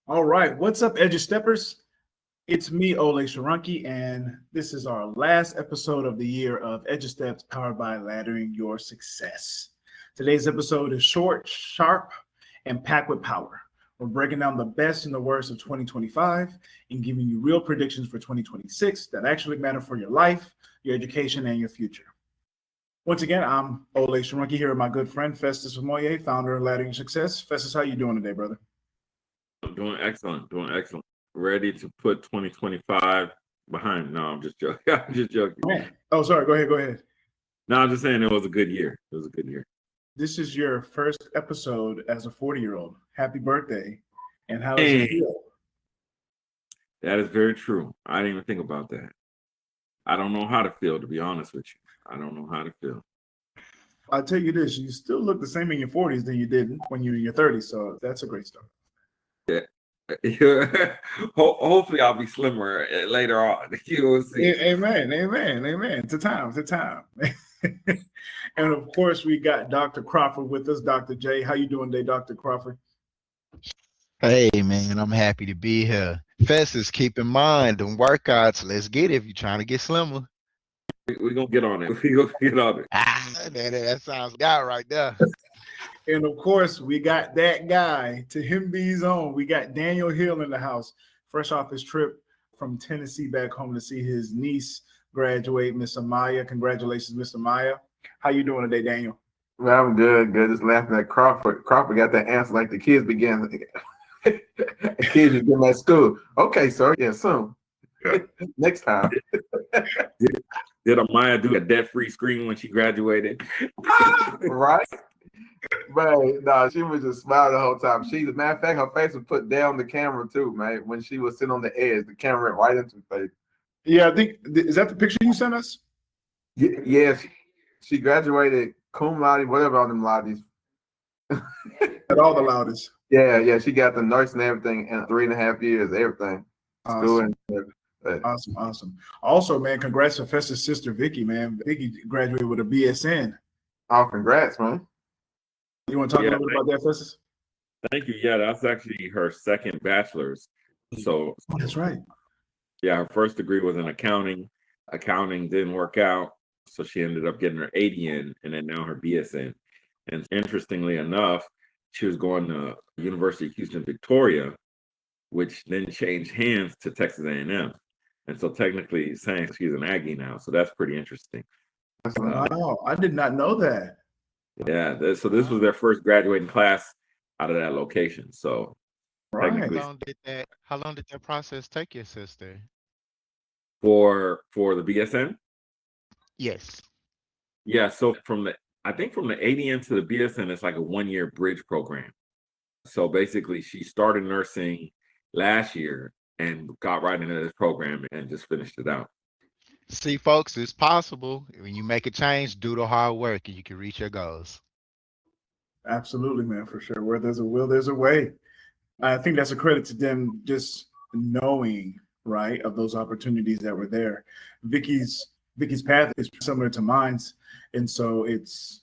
All right, what's up, Edu Steppers? It's me, Olay Shorunke, and this is our last episode of the year of Edu Steps powered by Laddering Your Success. Today's episode is short, sharp, and packed with power. We're breaking down the best and the worst of 2025 and giving you real predictions for 2026 that actually matter for your life, your education, and your future. Once again, I'm Olay Shorunke here with my good friend Festus Amoye, founder of Laddering Your Success. Festus, how you doing today, brother? I'm doing excellent, Ready to put 2025 behind. No, I'm just joking. I'm just joking. Man. Oh, sorry. Go ahead. No, I'm just saying it was a good year. It was a good year. This is your first episode as a 40-year-old. Happy birthday. And how does it feel? That is very true. I didn't even think about that. I don't know how to feel, to be honest with you. I don't know how to feel. I'll tell you this, you still look the same in your 40s than you did when you were in your 30s. So that's a great start. Yeah. Hopefully I'll be slimmer later on. You will see. Amen. To time. And of course, we got Dr. Crawford with us. Dr. J, how you doing today, Dr. Crawford? Hey man, I'm happy to be here. Festus, keep in mind them workouts. Let's get it if you're trying to get slimmer. We're gonna get on it. We're gonna get on it. That sounds guy right there. And of course, we got that guy, to him be his own. We got Daniel Hill in the house, fresh off his trip from Tennessee back home to see his niece graduate, Miss Amaya. Congratulations, Miss Amaya. How you doing today, Daniel? Well, I'm good. Just laughing at Crawford. Crawford got that answer like the kids began. The kids are getting at school. Okay, sir. Yeah, soon. Next time. Did Amaya do a debt-free screen when she graduated? Right? Man, no, she was just smiling the whole time. She, as a matter of fact, her face was put down the camera too, man. When she was sitting on the edge, the camera went right into her face. Yeah, I think, is that the picture you sent us? Yes, she graduated cum laude, whatever all them laudes. At all the loudest. Yeah, she got the nurse and everything in 3.5 years, everything. Awesome. Awesome. Also, man, congrats to Festus' sister, Vicky, man. Vicky graduated with a BSN. Oh, congrats, man. You want to talk a little bit about that, Festus? Thank you. Yeah, that's actually her second bachelor's. So that's right. Yeah, her first degree was in accounting. Accounting didn't work out, so she ended up getting her ADN and then now her BSN. And interestingly enough, she was going to University of Houston, Victoria, which then changed hands to Texas A&M. And so technically saying she's an Aggie now. So that's pretty interesting. Wow, I did not know that. Yeah, so this was their first graduating class out of that location. So right. How long did that process take your sister? For the BSN? Yes. Yeah, so from the ADN to the BSN, it's like a 1-year bridge program. So basically she started nursing last year and got right into this program and just finished it out. See, folks, it's possible. When you make a change, do the hard work and you can reach your goals. Absolutely, man, for sure. Where there's a will, there's a way. I think that's a credit to them just knowing, right, of those opportunities that were there. Vicky's path is similar to mine's. And so it's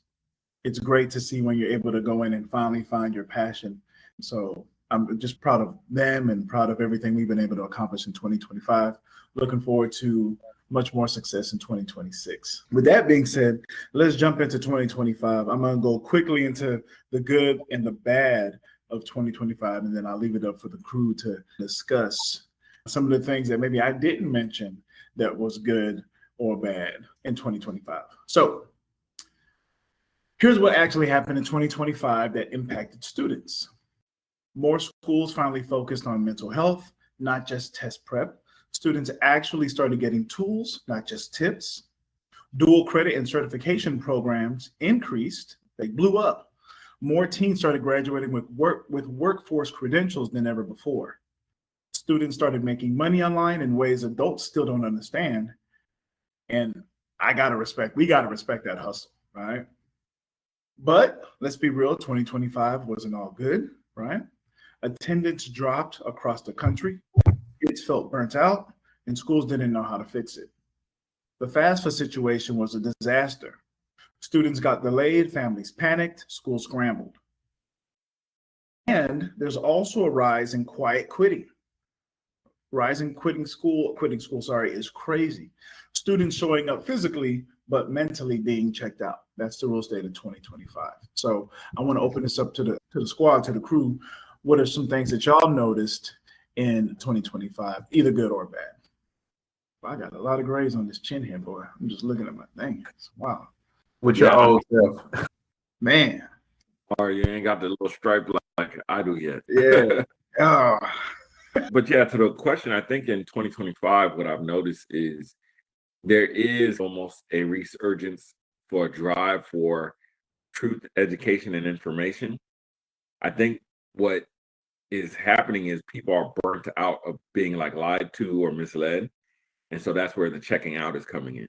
great to see when you're able to go in and finally find your passion. So I'm just proud of them and proud of everything we've been able to accomplish in 2025. Looking forward to much more success in 2026. With that being said, let's jump into 2025. I'm going to go quickly into the good and the bad of 2025, and then I'll leave it up for the crew to discuss some of the things that maybe I didn't mention that was good or bad in 2025. So here's what actually happened in 2025 that impacted students. More schools finally focused on mental health, not just test prep. Students actually started getting tools, not just tips. Dual credit and certification programs increased. They blew up. More teens started graduating with workforce credentials than ever before. Students started making money online in ways adults still don't understand. And we got to respect that hustle, right? But let's be real, 2025 wasn't all good, right? Attendance dropped across the country. Kids felt burnt out, and schools didn't know how to fix it. The FAFSA situation was a disaster. Students got delayed, families panicked, schools scrambled. And there's also a rise in quiet quitting. Rising quitting school, is crazy. Students showing up physically, but mentally being checked out. That's the real state of 2025. So I want to open this up to the squad, to the crew. What are some things that y'all noticed in 2025, either good or bad? I got a lot of grays on this chin here, boy. I'm just looking at my thing. Wow. With your old self. Man. Or you ain't got the little stripe like I do yet. Yeah. Oh. But yeah, to the question, I think in 2025, what I've noticed is there is almost a resurgence for a drive for truth, education, and information. I think what is happening is people are burnt out of being like lied to or misled. And so that's where the checking out is coming in.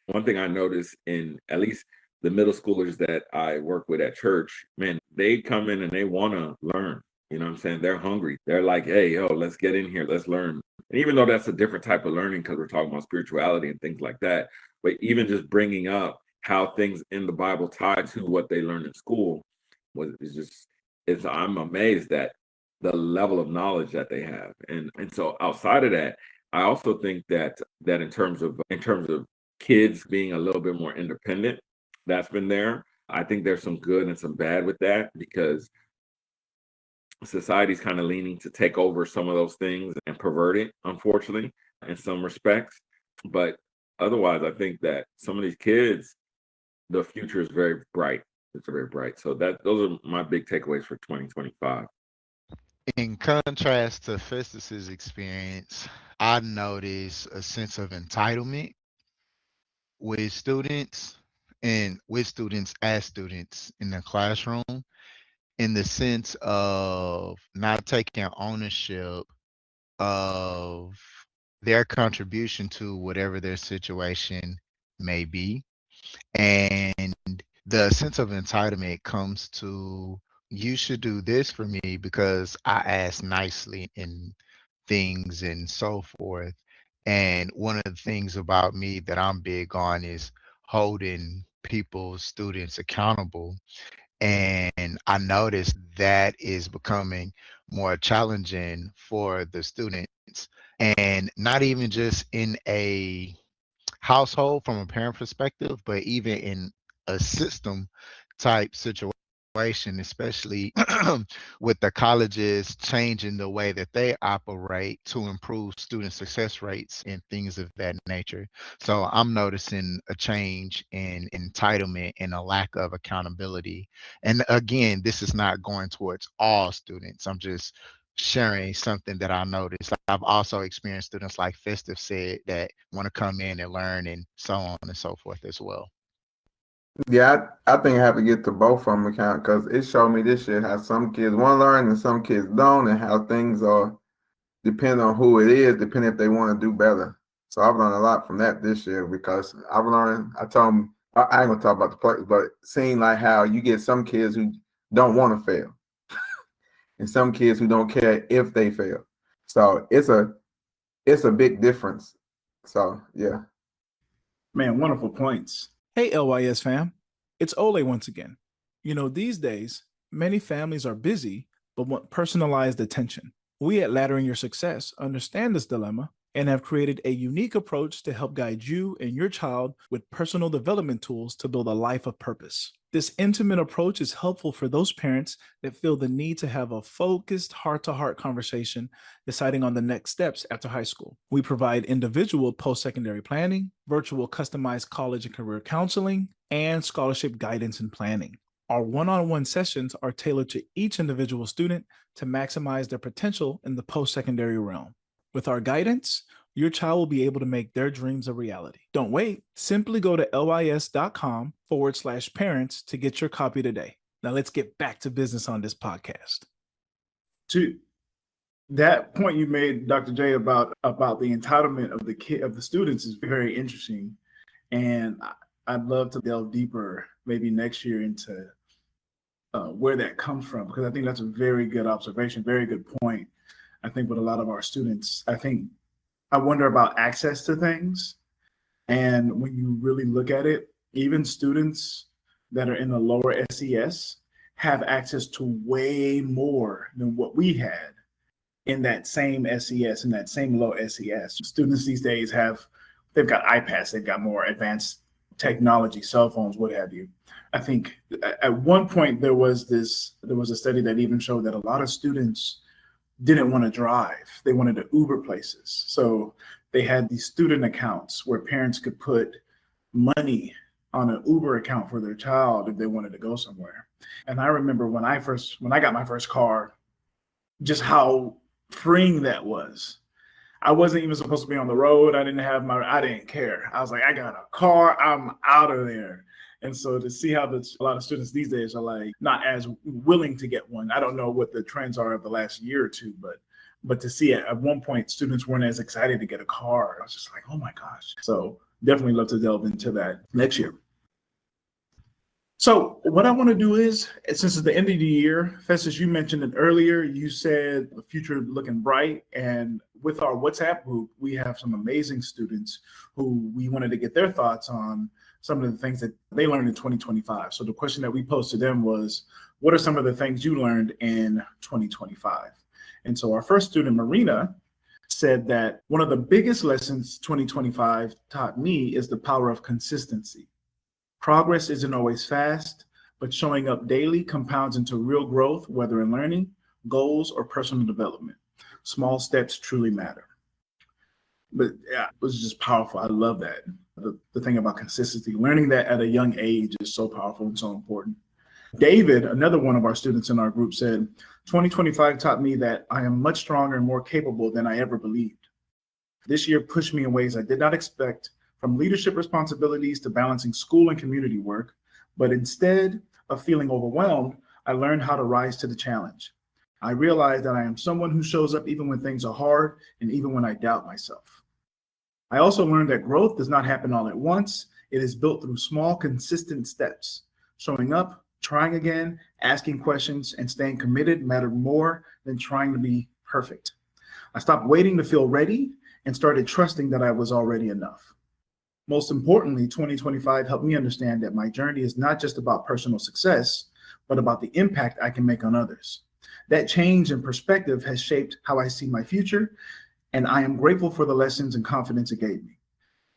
One thing I noticed in at least the middle schoolers that I work with at church, man, they come in and they want to learn. You know what I'm saying? They're hungry. They're like, hey, yo, let's get in here. Let's learn. And even though that's a different type of learning because we're talking about spirituality and things like that, but even just bringing up how things in the Bible tie to what they learned in school I'm amazed at the level of knowledge that they have. And so outside of that, I also think that in terms of kids being a little bit more independent, that's been there. I think there's some good and some bad with that because society's kind of leaning to take over some of those things and pervert it, unfortunately, in some respects. But otherwise, I think that some of these kids, the future is very bright. It's very bright. So those are my big takeaways for 2025. In contrast to Festus's experience, I noticed a sense of entitlement with students and with students as students in the classroom, in the sense of not taking ownership of their contribution to whatever their situation may be. And the sense of entitlement comes to, you should do this for me because I asked nicely and things and so forth. And one of the things about me that I'm big on is holding people, students accountable. And I noticed that is becoming more challenging for the students. And not even just in a household from a parent perspective, but even in a system type situation, especially with the colleges changing the way that they operate to improve student success rates and things of that nature. So I'm noticing a change in entitlement and a lack of accountability. And again, this is not going towards all students. I'm just sharing something that I noticed. I've also experienced students like Festus said that want to come in and learn and so on and so forth as well. Yeah, I think I have to get to both of them account because it showed me this year how some kids want to learn and some kids don't, and how things are depending on who it is, depending if they want to do better. So I've learned a lot from that this year because I've learned. I told them I ain't gonna talk about the players, but seeing like how you get some kids who don't want to fail, and some kids who don't care if they fail. So it's a big difference. So yeah. Man, wonderful points. Hey, LYS fam. It's Olay once again. You know, these days, many families are busy but want personalized attention. We at Laddering Your Success understand this dilemma and have created a unique approach to help guide you and your child with personal development tools to build a life of purpose. This intimate approach is helpful for those parents that feel the need to have a focused heart-to-heart conversation deciding on the next steps after high school. We provide individual post-secondary planning, virtual customized college and career counseling, and scholarship guidance and planning. Our one-on-one sessions are tailored to each individual student to maximize their potential in the post-secondary realm. With our guidance, your child will be able to make their dreams a reality. Don't wait. Simply go to lys.com/parents to get your copy today. Now let's get back to business on this podcast. To that point you made, Dr. J, about the entitlement of the students is very interesting. And I'd love to delve deeper maybe next year into where that comes from, because I think that's a very good observation, very good point. I think with a lot of our students, I wonder about access to things. And when you really look at it, even students that are in the lower SES have access to way more than what we had in that same SES, in that same low SES. Students these days they've got iPads, they've got more advanced technology, cell phones, what have you. I think at one point there was a study that even showed that a lot of students didn't want to drive. They wanted to Uber places. So they had these student accounts where parents could put money on an Uber account for their child if they wanted to go somewhere. And I remember when I got my first car, just how freeing that was. I wasn't even supposed to be on the road. I didn't care. I was like, I got a car, I'm out of there. And so to see how a lot of students these days are like not as willing to get one. I don't know what the trends are of the last year or two, but to see it at one point, students weren't as excited to get a car. I was just like, oh my gosh. So definitely love to delve into that next year. So what I want to do is, since it's the end of the year, Festus, you mentioned it earlier. You said the future looking bright. And with our WhatsApp group, we have some amazing students who we wanted to get their thoughts on some of the things that they learned in 2025. So the question that we posed to them was, what are some of the things you learned in 2025? And so our first student, Marina, said that one of the biggest lessons 2025 taught me is the power of consistency. Progress isn't always fast, but showing up daily compounds into real growth, whether in learning, goals, or personal development. Small steps truly matter. But yeah, it was just powerful. I love that. The thing about consistency, learning that at a young age is so powerful and so important. David, another one of our students in our group, said, 2025 taught me that I am much stronger and more capable than I ever believed. This year pushed me in ways I did not expect, from leadership responsibilities to balancing school and community work. But instead of feeling overwhelmed, I learned how to rise to the challenge. I realized that I am someone who shows up even when things are hard and even when I doubt myself. I also learned that growth does not happen all at once. It is built through small, consistent steps. Showing up, trying again, asking questions, and staying committed mattered more than trying to be perfect. I stopped waiting to feel ready and started trusting that I was already enough. Most importantly, 2025 helped me understand that my journey is not just about personal success, but about the impact I can make on others. That change in perspective has shaped how I see my future, and I am grateful for the lessons and confidence it gave me.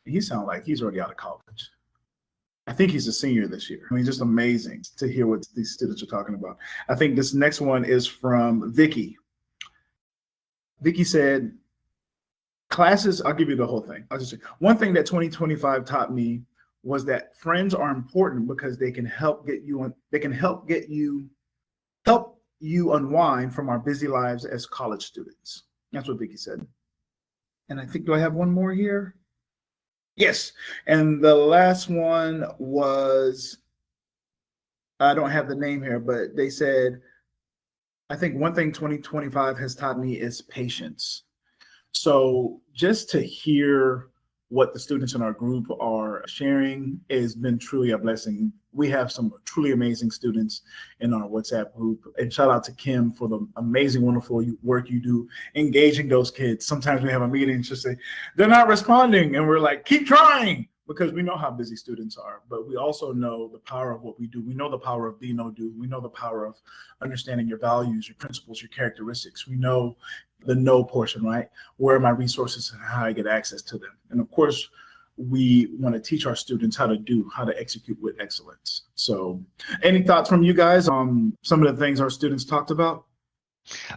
He sounds like he's already out of college. I think he's a senior this year. I mean, just amazing to hear what these students are talking about. I think this next one is from Vicky. Vicky said, classes, I'll give you the whole thing. I'll just say, one thing that 2025 taught me was that friends are important because they can help you unwind from our busy lives as college students. That's what Vicky said. And I think, do I have one more here? Yes. And the last one was, I don't have the name here, but they said, I think one thing 2025 has taught me is patience. So just to hear what the students in our group are sharing has been truly a blessing. We have some truly amazing students in our WhatsApp group, and shout out to Kim for the amazing, wonderful work you do engaging those kids. Sometimes we have a meeting and just say, they're not responding. And we're like, keep trying, because we know how busy students are, but we also know the power of what we do. We know the power of be no do. We know the power of understanding your values, your principles, your characteristics. We know the no portion, right? Where are my resources and how I get access to them? And of course, we want to teach our students how to execute with excellence. So any thoughts from you guys on some of the things our students talked about?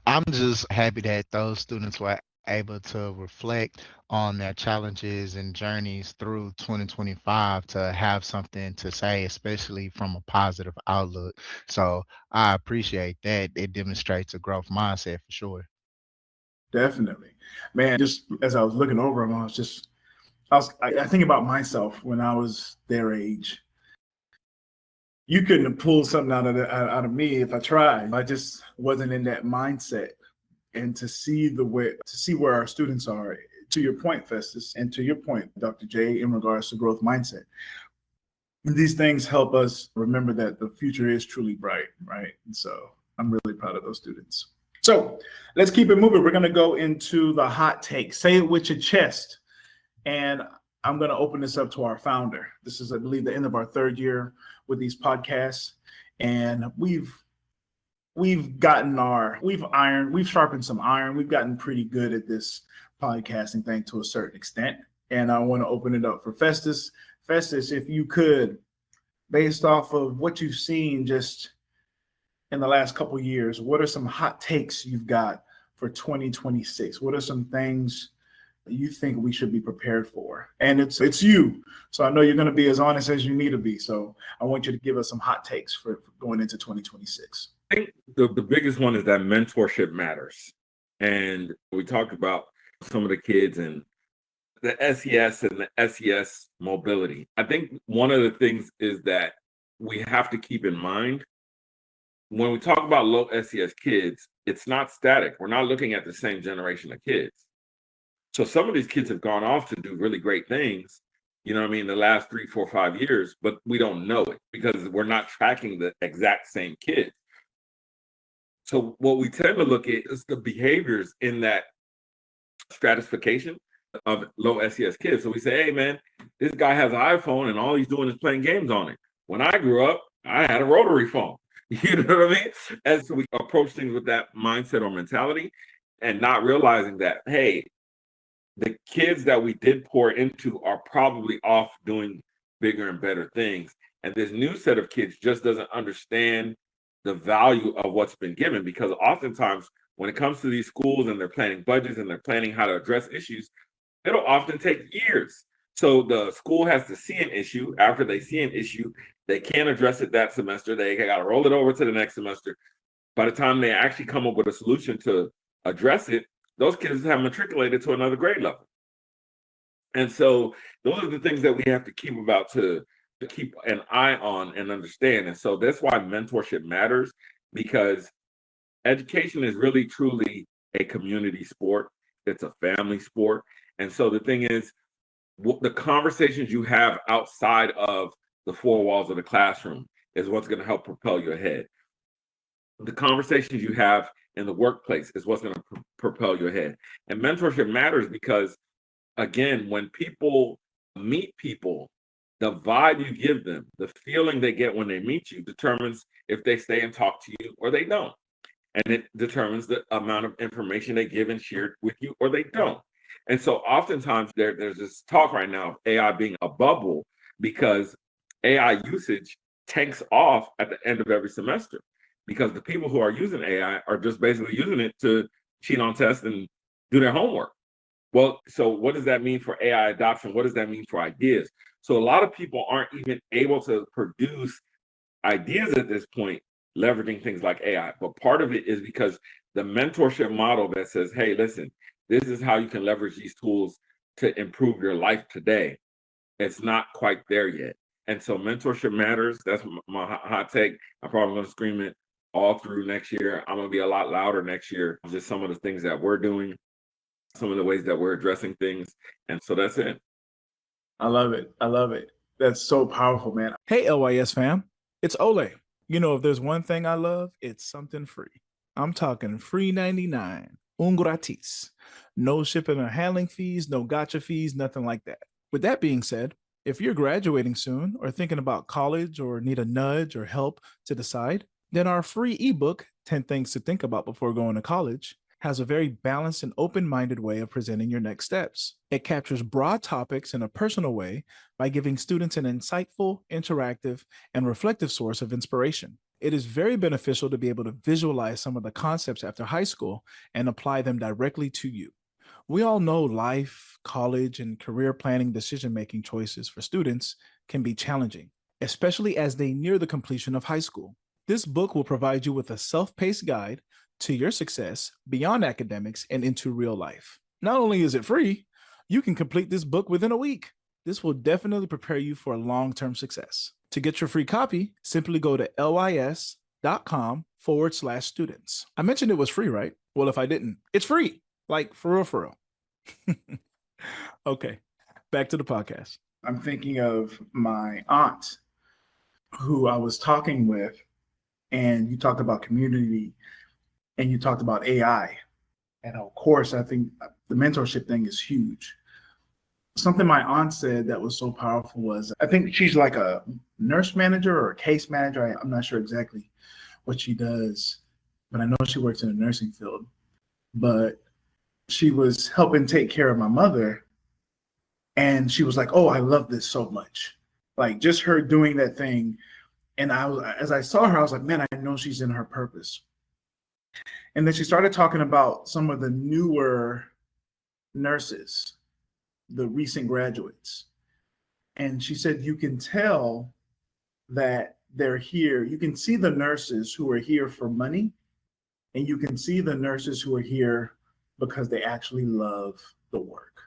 I'm just happy that those students were able to reflect on their challenges and journeys through 2025 to have something to say, especially from a positive outlook. So I appreciate that. It demonstrates a growth mindset for sure. Definitely, man. Just as I was looking over them, I think about myself when I was their age. You couldn't have pulled something out of me if I tried. I just wasn't in that mindset. And to see where our students are, to your point, Festus, and to your point, Dr. J, in regards to growth mindset, these things help us remember that the future is truly bright, right? And so I'm really proud of those students. So let's keep it moving. We're going to go into the hot take. Say it with your chest. And I'm going to open this up to our founder. This is, I believe, the end of our third year with these podcasts. And we've we've sharpened some iron. We've gotten pretty good at this podcasting thing to a certain extent. And I want to open it up for Festus. Festus, if you could, based off of what you've seen just in the last couple of years, what are some hot takes you've got for 2026? What are some things you think we should be prepared for? And it's you. So I know you're going to be as honest as you need to be. So I want you to give us some hot takes for going into 2026. I think the biggest one is that mentorship matters. And we talked about some of the kids and the SES and the SES mobility. I think one of the things is that we have to keep in mind when we talk about low SES kids, it's not static. We're not looking at the same generation of kids. So some of these kids have gone off to do really great things, you know what I mean, the last 3, 4, 5 years, but we don't know it because we're not tracking the exact same kids. So what we tend to look at is the behaviors in that stratification of low SES kids. So we say, hey, man, this guy has an iPhone and all he's doing is playing games on it. When I grew up, I had a rotary phone. You know what I mean? And so we approach things with that mindset or mentality and not realizing that, hey, the kids that we did pour into are probably off doing bigger and better things. And this new set of kids just doesn't understand the value of what's been given, because oftentimes when it comes to these schools and they're planning budgets and they're planning how to address issues, it'll often take years. So the school has to see an issue. After they see an issue, they can't address it that semester. They got to roll it over to the next semester. By the time they actually come up with a solution to address it, those kids have matriculated to another grade level. And so those are the things that we have to keep to keep an eye on and understand. And so that's why mentorship matters, because education is really truly a community sport. It's a family sport. And so the thing is, the conversations you have outside of the four walls of the classroom is what's going to help propel you ahead. The conversations you have in the workplace is what's going to propel you ahead. And mentorship matters because, again, when people meet people, the vibe you give them, the feeling they get when they meet you determines if they stay and talk to you or they don't. And it determines the amount of information they give and share with you or they don't. And so oftentimes there's this talk right now of AI being a bubble because AI usage tanks off at the end of every semester, because the people who are using AI are just basically using it to cheat on tests and do their homework. Well, so what does that mean for AI adoption? What does that mean for ideas? So a lot of people aren't even able to produce ideas at this point, leveraging things like AI. But part of it is because the mentorship model that says, hey, listen, this is how you can leverage these tools to improve your life today. It's not quite there yet. And so mentorship matters. That's my hot take. I'm probably going to scream it all through next year. I'm going to be a lot louder next year. Just some of the things that we're doing, some of the ways that we're addressing things. And so that's it. I love it. I love it. That's so powerful, man. Hey, LYS fam, it's Olay. You know, if there's one thing I love, it's something free. I'm talking free 99, un gratis. No shipping or handling fees, no gotcha fees, nothing like that. With that being said, if you're graduating soon or thinking about college or need a nudge or help to decide, then our free ebook, 10 Things to Think About Before Going to College, has a very balanced and open-minded way of presenting your next steps. It captures broad topics in a personal way by giving students an insightful, interactive, and reflective source of inspiration. It is very beneficial to be able to visualize some of the concepts after high school and apply them directly to you. We all know life, college, and career planning decision-making choices for students can be challenging, especially as they near the completion of high school. This book will provide you with a self-paced guide to your success beyond academics and into real life. Not only is it free, you can complete this book within a week. This will definitely prepare you for long-term success. To get your free copy, simply go to lys.com/students. I mentioned it was free, right? Well, if I didn't, it's free. Like, for real, for real. Okay, back to the podcast. I'm thinking of my aunt who I was talking with, and you talked about community and you talked about AI. And of course, I think the mentorship thing is huge. Something my aunt said that was so powerful was, I think she's like a nurse manager or a case manager. I'm not sure exactly what she does. but I know she works in the nursing field. But she was helping take care of my mother, and she was like, "Oh, I love this so much." Like just her doing that thing. And as I saw her, I was like, "Man, I know she's in her purpose." And then she started talking about some of the newer nurses, the recent graduates. And she said, "You can tell that they're here. You can see the nurses who are here for money, and you can see the nurses who are here because they actually love the work."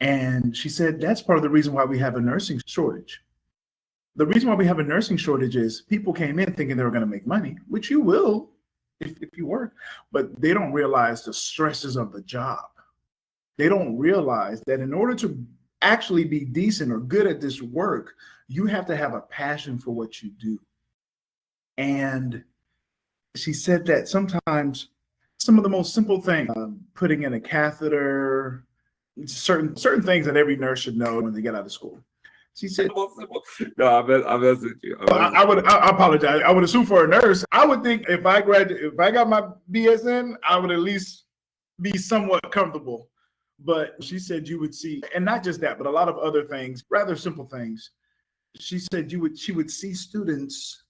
And she said that's part of the reason why we have a nursing shortage. The reason why we have a nursing shortage is people came in thinking they were going to make money, which you will if you work, but they don't realize the stresses of the job. They don't realize that in order to actually be decent or good at this work, you have to have a passion for what you do. And she said that sometimes some of the most simple things, putting in a catheter, certain things that every nurse should know when they get out of school. She said, No, I mess with you. I apologize. I would assume for a nurse, I would think if I got my BSN, I would at least be somewhat comfortable. But she said you would see, and not just that, but a lot of other things, rather simple things. She said she would see students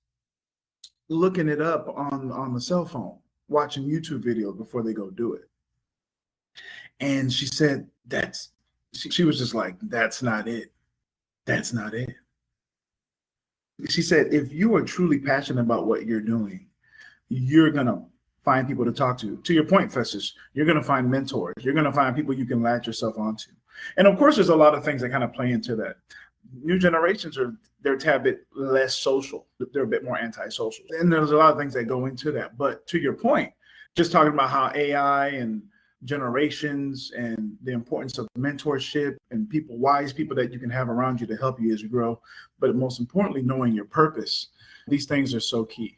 looking it up on the cell phone, watching YouTube videos before they go do it. And she said she was just like, "That's not it. That's not it." She said, if you are truly passionate about what you're doing, you're going to find people to talk to. To your point, Festus, you're going to find mentors. You're going to find people you can latch yourself onto. And of course, there's a lot of things that kind of play into that. New generations they're a tad bit less social. They're a bit more antisocial. And there's a lot of things that go into that. But to your point, just talking about how AI and generations and the importance of mentorship and wise people that you can have around you to help you as you grow, but most importantly, knowing your purpose. These things are so key.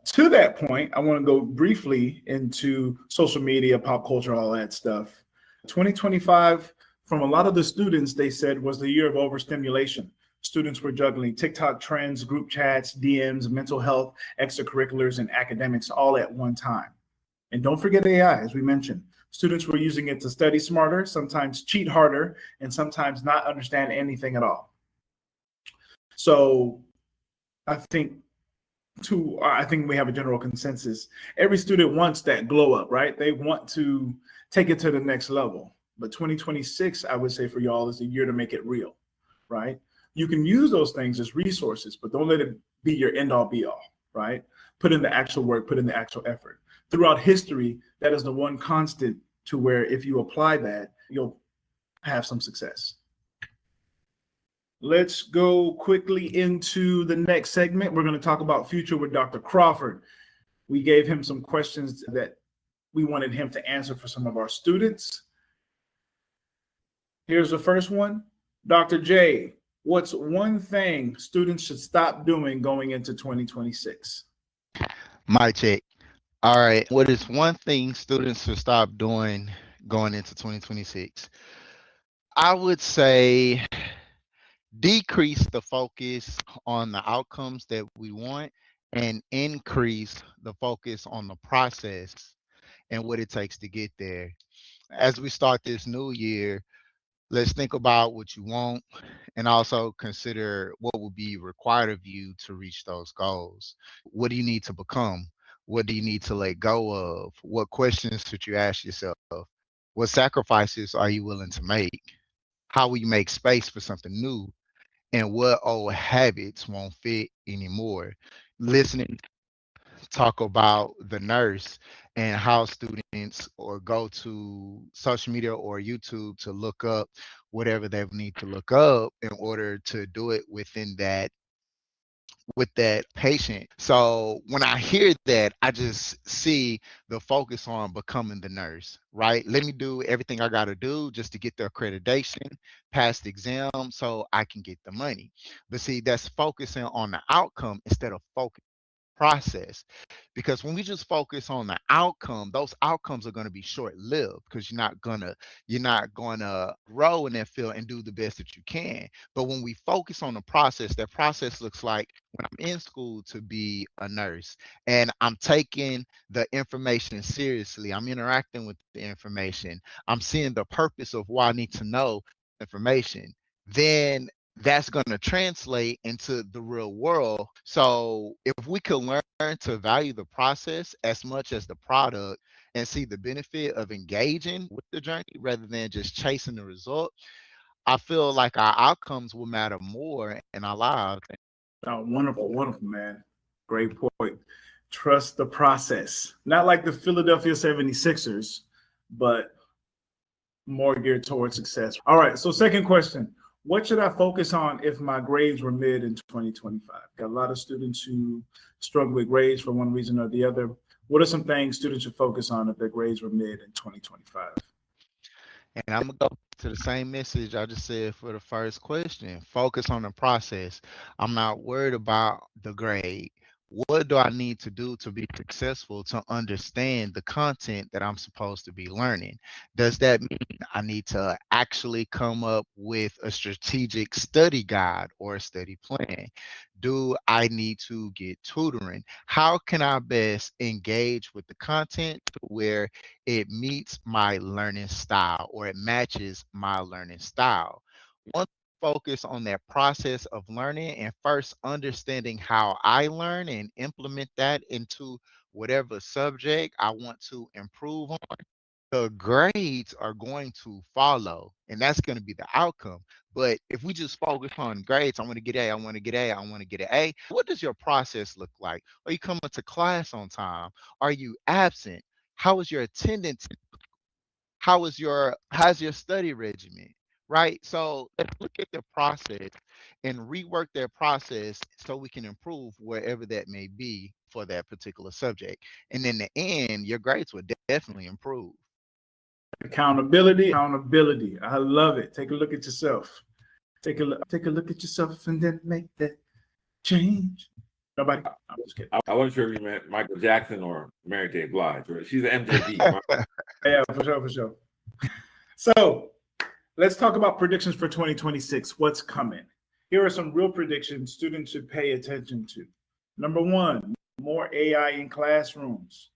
To that point, I want to go briefly into social media, pop culture, all that stuff. 2025, from a lot of the students, they said was the year of overstimulation. Students were juggling TikTok trends, group chats, DMs, mental health, extracurriculars, and academics all at one time. And don't forget AI, as we mentioned. Students were using it to study smarter, sometimes cheat harder, and sometimes not understand anything at all. So I think we have a general consensus. Every student wants that glow up, right? They want to take it to the next level. But 2026, I would say for y'all, is the year to make it real, right? You can use those things as resources, but don't let it be your end all be all, right? Put in the actual work, put in the actual effort. Throughout history, that is the one constant to where if you apply that, you'll have some success. Let's go quickly into the next segment. We're going to talk about future with Dr. Crawford. We gave him some questions that we wanted him to answer for some of our students. Here's the first one. Dr. J, what's one thing students should stop doing going into 2026? My check. All right. What is one thing students should stop doing going into 2026? I would say decrease the focus on the outcomes that we want and increase the focus on the process and what it takes to get there. As we start this new year, let's think about what you want and also consider what will be required of you to reach those goals. What do you need to become? What do you need to let go of? What questions should you ask yourself? What sacrifices are you willing to make? How will you make space for something new? And what old habits won't fit anymore? Listening talk about the nurse and how students or go to social media or YouTube to look up whatever they need to look up in order to do it within that with that patient. So when I hear that, I just see the focus on becoming the nurse, right? Let me do everything I got to do just to get the accreditation, pass the exam so I can get the money. But see, that's focusing on the outcome instead of focus process. Because when we just focus on the outcome, those outcomes are going to be short-lived because you're not gonna grow in that field and do the best that you can. But when we focus on the process, that process looks like when I'm in school to be a nurse and I'm taking the information seriously, I'm interacting with the information, I'm seeing the purpose of why I need to know information, then that's going to translate into the real world. So if we could learn to value the process as much as the product and see the benefit of engaging with the journey rather than just chasing the result, I feel like our outcomes will matter more in our lives. Oh, wonderful, wonderful, man. Great point. Trust the process. Not like the Philadelphia 76ers, but more geared towards success. All right. So, second question. What should I focus on if my grades were mid in 2025? Got a lot of students who struggle with grades for one reason or the other. What are some things students should focus on if their grades were mid in 2025? And I'm gonna go to the same message I just said for the first question. Focus on the process. I'm not worried about the grade. What do I need to do to be successful to understand the content that I'm supposed to be learning? Does that mean I need to actually come up with a strategic study guide or a study plan? Do I need to get tutoring? How can I best engage with the content to where it meets my learning style or it matches my learning style? Once I focus on that process of learning and first understanding how I learn and implement that into whatever subject I want to improve on, the grades are going to follow and that's going to be the outcome. But if we just focus on grades, I want to get A, I want to get A, I want to get an A, what does your process look like? Are you coming to class on time? Are you absent? How is your attendance? How's your study regimen? Right? So let's look at the process and rework that process so we can improve wherever that may be for that particular subject. And in the end, your grades will definitely improve. Accountability, accountability. I love it. Take a look at yourself. Take a look at yourself and then make that change. Nobody. I'm just kidding. I wasn't sure if you meant Michael Jackson or Mary J. Blige. Right? She's an MJB. Yeah, for sure, for sure. So let's talk about predictions for 2026. What's coming? Here are some real predictions students should pay attention to. Number one, more AI in classrooms.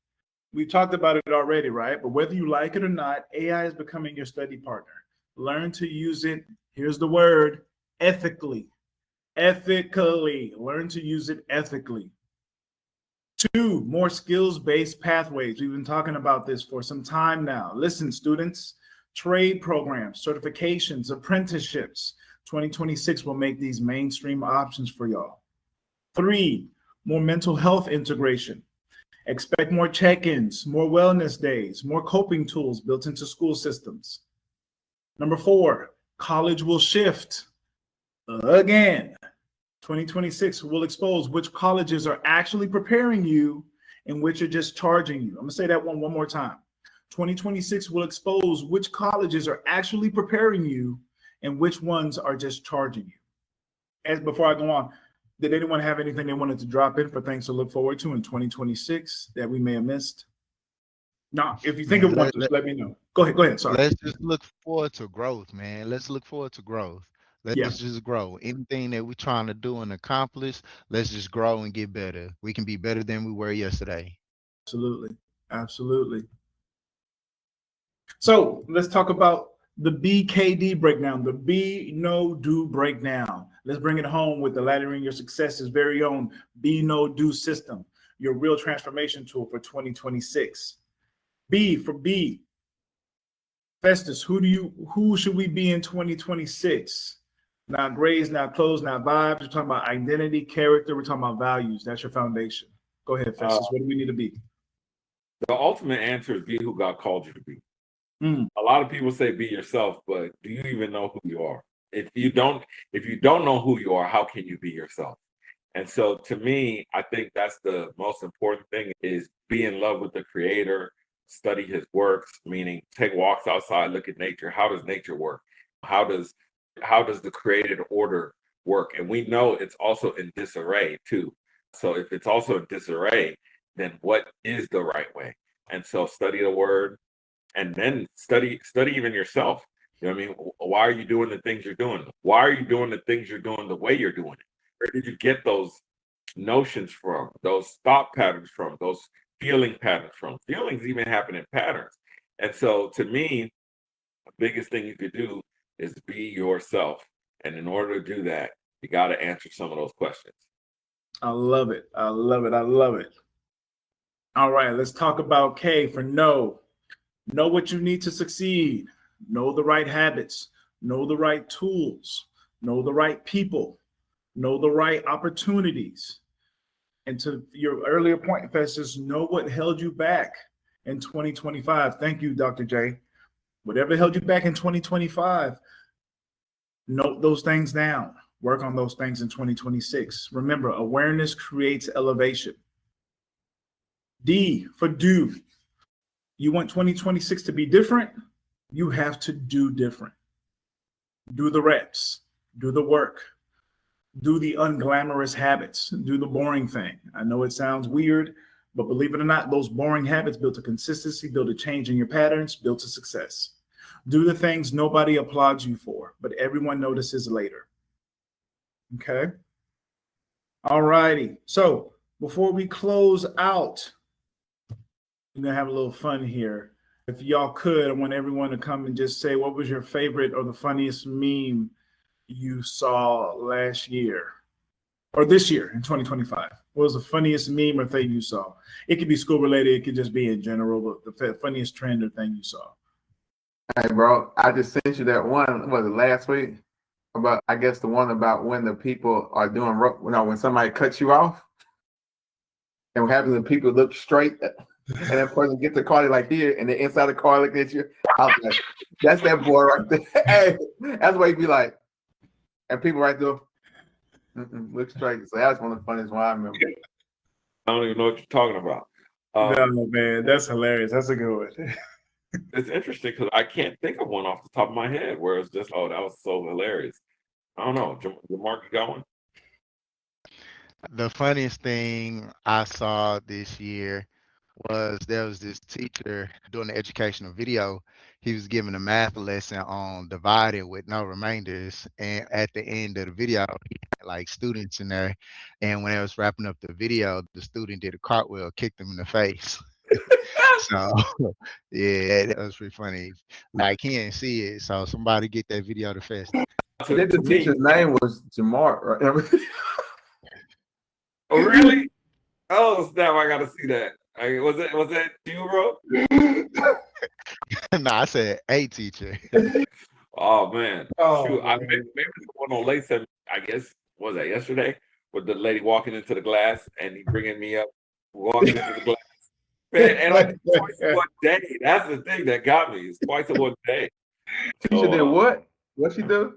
We talked about it already, right? But whether you like it or not, AI is becoming your study partner. Learn to use it. Here's the word, ethically. Ethically. Learn to use it ethically. Two, more skills-based pathways. We've been talking about this for some time now. Listen, students, trade programs, certifications, apprenticeships. 2026 will make these mainstream options for y'all. Three, more mental health integration. Expect more check-ins, more wellness days, more coping tools built into school systems. Number four, college will shift again. 2026 will expose which colleges are actually preparing you and which are just charging you. I'm gonna say that one more time. 2026 will expose which colleges are actually preparing you and which ones are just charging you. As before I go on, did anyone have anything they wanted to drop in for things to look forward to in 2026 that we may have missed? No, if you think of one, just let me know. Go ahead. Sorry. Let's just look forward to growth, man. Let's look forward to growth. Let's Yeah. just grow. Anything that we're trying to do and accomplish, let's just grow and get better. We can be better than we were yesterday. Absolutely. Absolutely. So let's talk about the BKD breakdown, the Be No Do breakdown. Let's bring it home with the Laddering Your Success's very own Be No Do system, your real transformation tool for 2026. B for B. Festus, who should we be in 2026? Not grades, not clothes, not vibes. We're talking about identity, character. We're talking about values. That's your foundation. Go ahead, Festus. What do we need to be? The ultimate answer is be who God called you to be. Mm. A lot of people say be yourself, but do you even know who you are? If you don't know who you are, how can you be yourself? And so to me, I think that's the most important thing is be in love with the creator, study his works, meaning take walks outside, look at nature. How does nature work? How does the created order work? And we know it's also in disarray too. So if it's also in disarray, then what is the right way? And so study the word, and then study even yourself. You know what I mean? Why are you doing the things you're doing? Why are you doing the things you're doing the way you're doing it? Where did you get those notions from, those thought patterns from, those feeling patterns from? Feelings even happen in patterns. And so to me, the biggest thing you could do is be yourself. And in order to do that, you got to answer some of those questions. I love it. I love it. I love it. All right, let's talk about K for know. Know what you need to succeed. Know the right habits. Know the right tools. Know the right people. Know the right opportunities. And to your earlier point, Festus, know what held you back in 2025. Thank you, Dr. J. Whatever held you back in 2025, note those things down. Work on those things in 2026. Remember, awareness creates elevation. D for do. You want 2026 to be different? You have to do different. Do the reps, do the work, do the unglamorous habits, do the boring thing. I know it sounds weird, but believe it or not, those boring habits build a consistency, build a change in your patterns, build a success. Do the things nobody applauds you for, but everyone notices later. Okay? All righty. So before we close out, we're going to have a little fun here. If y'all could, I want everyone to come and just say, what was your favorite or the funniest meme you saw last year or this year in 2025? What was the funniest meme or thing you saw? It could be school related. It could just be in general, but the funniest trend or thing you saw. Hey, bro, I just sent you that one, was it last week? About, I guess the one about when the people are doing, when somebody cuts you off and what happens when people look straight and that person gets the car like here and the inside the car look at you. I was like, that's that boy right there. Hey, that's why you be like, and people right there look straight. So that's one of the funniest ones I remember. I don't even know what you're talking about. No, man, that's hilarious. That's a good one. It's interesting because I can't think of one off the top of my head where it's just, oh, that was so hilarious. I don't know. Mark, you got one? The funniest thing I saw this year was there was this teacher doing the educational video. He was giving a math lesson on dividing with no remainders. And at the end of the video, he had like students in there. And when I was wrapping up the video, the student did a cartwheel, kicked him in the face. So yeah, that was pretty funny. Like he didn't see it. So somebody get that video to Fest. I think the teacher's name was Jamar, right? Oh, really? Oh, snap! I gotta see that. Was that you, bro? No, I said a teacher. Oh man! Oh, Shoot, man. maybe the one on Olay said, I guess, was that yesterday? With the lady walking into the glass and he bringing me up, walking into the glass. Man, and like twice in one day. That's the thing that got me. It's twice in one day. Teacher did what? What she do?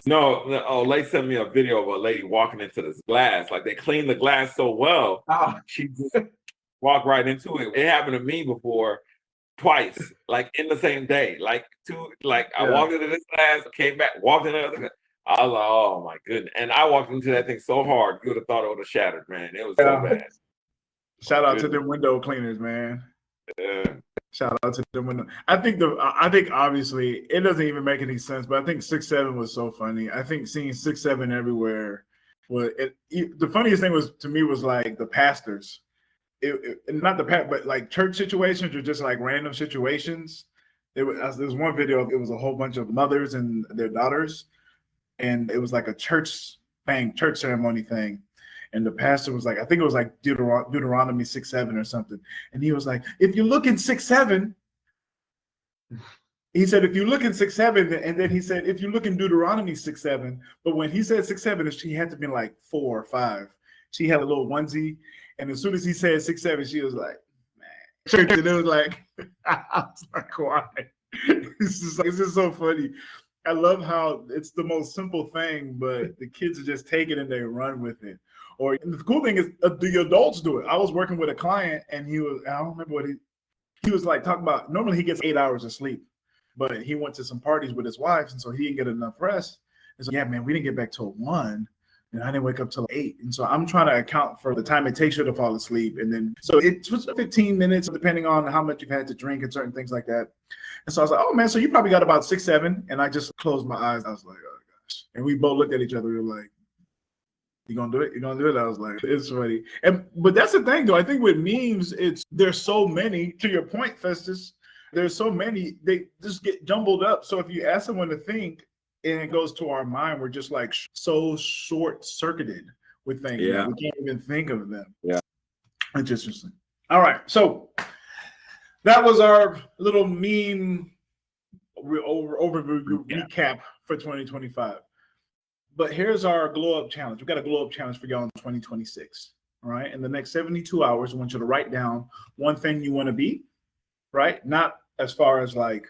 No, Olay sent me a video of a lady walking into this glass. Like they cleaned the glass so well, she just walked right into it. It happened to me before, twice, like in the same day. Like I walked into this glass, came back, walked into the other. I was like, oh my goodness. And I walked into that thing so hard, you would have thought it would have shattered, man. It was so bad. Shout out to the window cleaners, man. Yeah. Shout out to the window. I think obviously it doesn't even make any sense, but I think 6'7" was so funny. I think seeing 6'7" everywhere the funniest thing was to me was like the pastors. Not the but like church situations or just like random situations. There was one video. It was a whole bunch of mothers and their daughters, and it was like a church ceremony thing. And the pastor was like, I think it was like Deuteronomy 6:7 or something. And he was like, if you look in 6:7, he said, if you look in 6:7, and then he said, if you look in Deuteronomy 6:7, but when he said 6:7, she had to be like 4 or 5. She had a little onesie. And as soon as he said 6'7", she was like, man. Church, and it was like, I was like, why? It's just so funny. I love how it's the most simple thing, but the kids just take it and they run with it. Or the cool thing is the adults do it. I was working with a client and I don't remember what he was like talking about. Normally he gets 8 hours of sleep, but he went to some parties with his wife. And so he didn't get enough rest. And so, yeah, man, we didn't get back till 1. and I didn't wake up till 8. And so I'm trying to account for the time it takes you to fall asleep. And then, so it was 15 minutes, depending on how much you've had to drink and certain things like that. And so I was like, oh man, so you probably got about 6, 7. And I just closed my eyes. I was like, oh gosh. And we both looked at each other. We were like, you gonna do it? You gonna do it? I was like, it's funny. But that's the thing though. I think with memes, there's so many, to your point, Festus, there's so many, they just get jumbled up. So if you ask someone to think and it goes to our mind, we're just like so short circuited with things. Yeah. We can't even think of them. Yeah. It's interesting. All right. So that was our little meme overview recap for 2025. But here's our glow up challenge. We've got a glow up challenge for y'all in 2026. All right. In the next 72 hours, I want you to write down one thing you want to be, right? Not as far as like,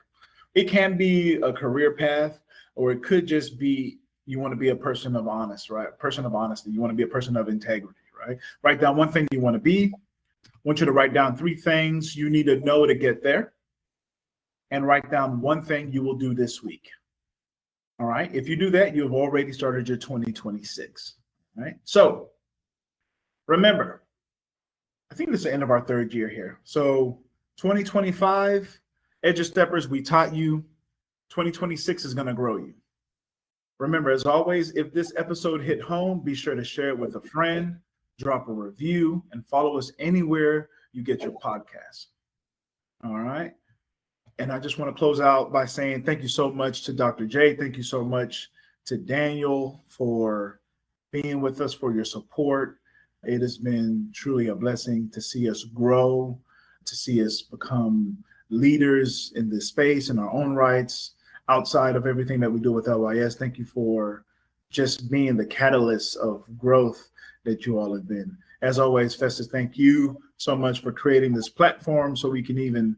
it can be a career path, or it could just be you want to be a person of honest, right? Person of honesty. You want to be a person of integrity, right? Write down one thing you want to be. I want you to write down 3 things you need to know to get there. And write down one thing you will do this week. All right. If you do that, you've already started your 2026. All right. So remember, I think this is the end of our 3rd year here. So 2025, Edu Steppers, we taught you. 2026 is going to grow you. Remember, as always, if this episode hit home, be sure to share it with a friend, drop a review, and follow us anywhere you get your podcasts. All right. And I just want to close out by saying thank you so much to Dr. J. Thank you so much to Daniel for being with us, for your support. It has been truly a blessing to see us grow, to see us become leaders in this space in our own rights, outside of everything that we do with LYS. Thank you for just being the catalyst of growth that you all have been. As always, Festus, thank you so much for creating this platform so we can even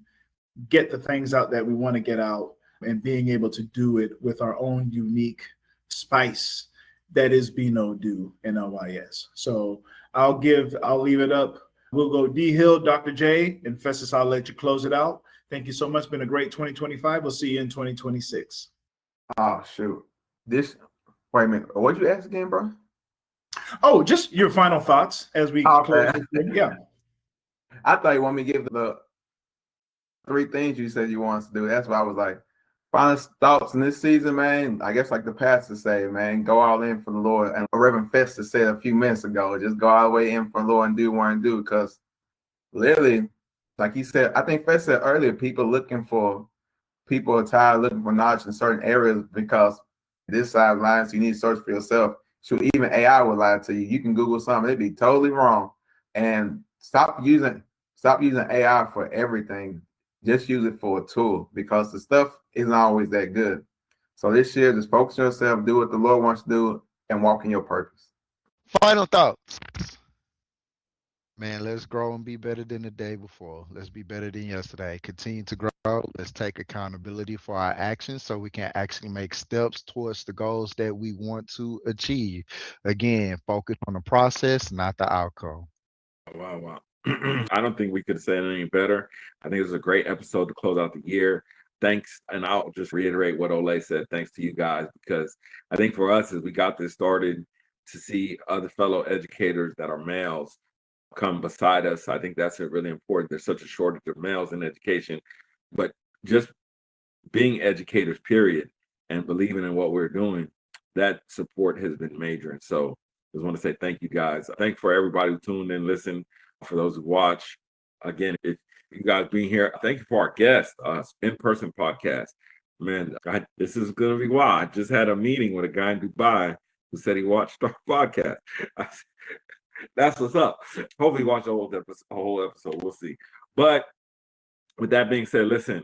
get the things out that we want to get out, and being able to do it with our own unique spice that is Bino Do and LYS. So I'll leave it up. We'll go D Hill, Dr. J, and Festus, I'll let you close it out. Thank you so much. Been a great 2025. We'll see you in 2026. Oh shoot. Wait a minute. What'd you ask again, bro? Oh, just your final thoughts as we close this thing. Yeah. I thought you want me to give the 3 things you said you want us to do. That's why I was like, final thoughts in this season, man. I guess like the pastor say, man, go all in for the Lord. And Reverend Festus said a few minutes ago, just go all the way in for the Lord and do what you want to do. Because literally, like he said, I think Festus said earlier, people are tired looking for knowledge in certain areas because this side lines, you need to search for yourself. So even AI will lie to you. You can Google something, it'd be totally wrong. And stop using AI for everything. Just use it for a tool, because the stuff isn't always that good. So this year, just focus on yourself, do what the Lord wants to do, and walk in your purpose. Final thoughts. Man, let's grow and be better than the day before. Let's be better than yesterday. Continue to grow. Let's take accountability for our actions so we can actually make steps towards the goals that we want to achieve. Again, focus on the process, not the outcome. Wow. I don't think we could have said it any better. I think it was a great episode to close out the year. Thanks. And I'll just reiterate what Olay said. Thanks to you guys, because I think for us, as we got this started, to see other fellow educators that are males come beside us, I think that's really important. There's such a shortage of males in education, but just being educators, period, and believing in what we're doing, that support has been major. And so I just want to say thank you guys. Thank for everybody who tuned in, listen, for those who watch. Again, if you guys being here, thank you for our guest, in-person podcast. Man, this is going to be wild. I just had a meeting with a guy in Dubai who said he watched our podcast. That's what's up. Hopefully watch the whole episode. We'll see. But with that being said, listen,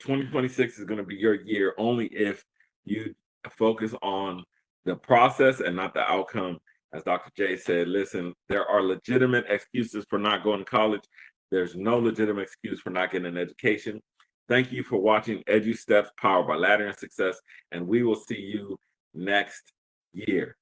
2026 is going to be your year only if you focus on the process and not the outcome. As Dr. J said, listen, there are legitimate excuses for not going to college. There's no legitimate excuse for not getting an education. Thank you for watching Edu Steps, powered by Laddering Success, and we will see you next year.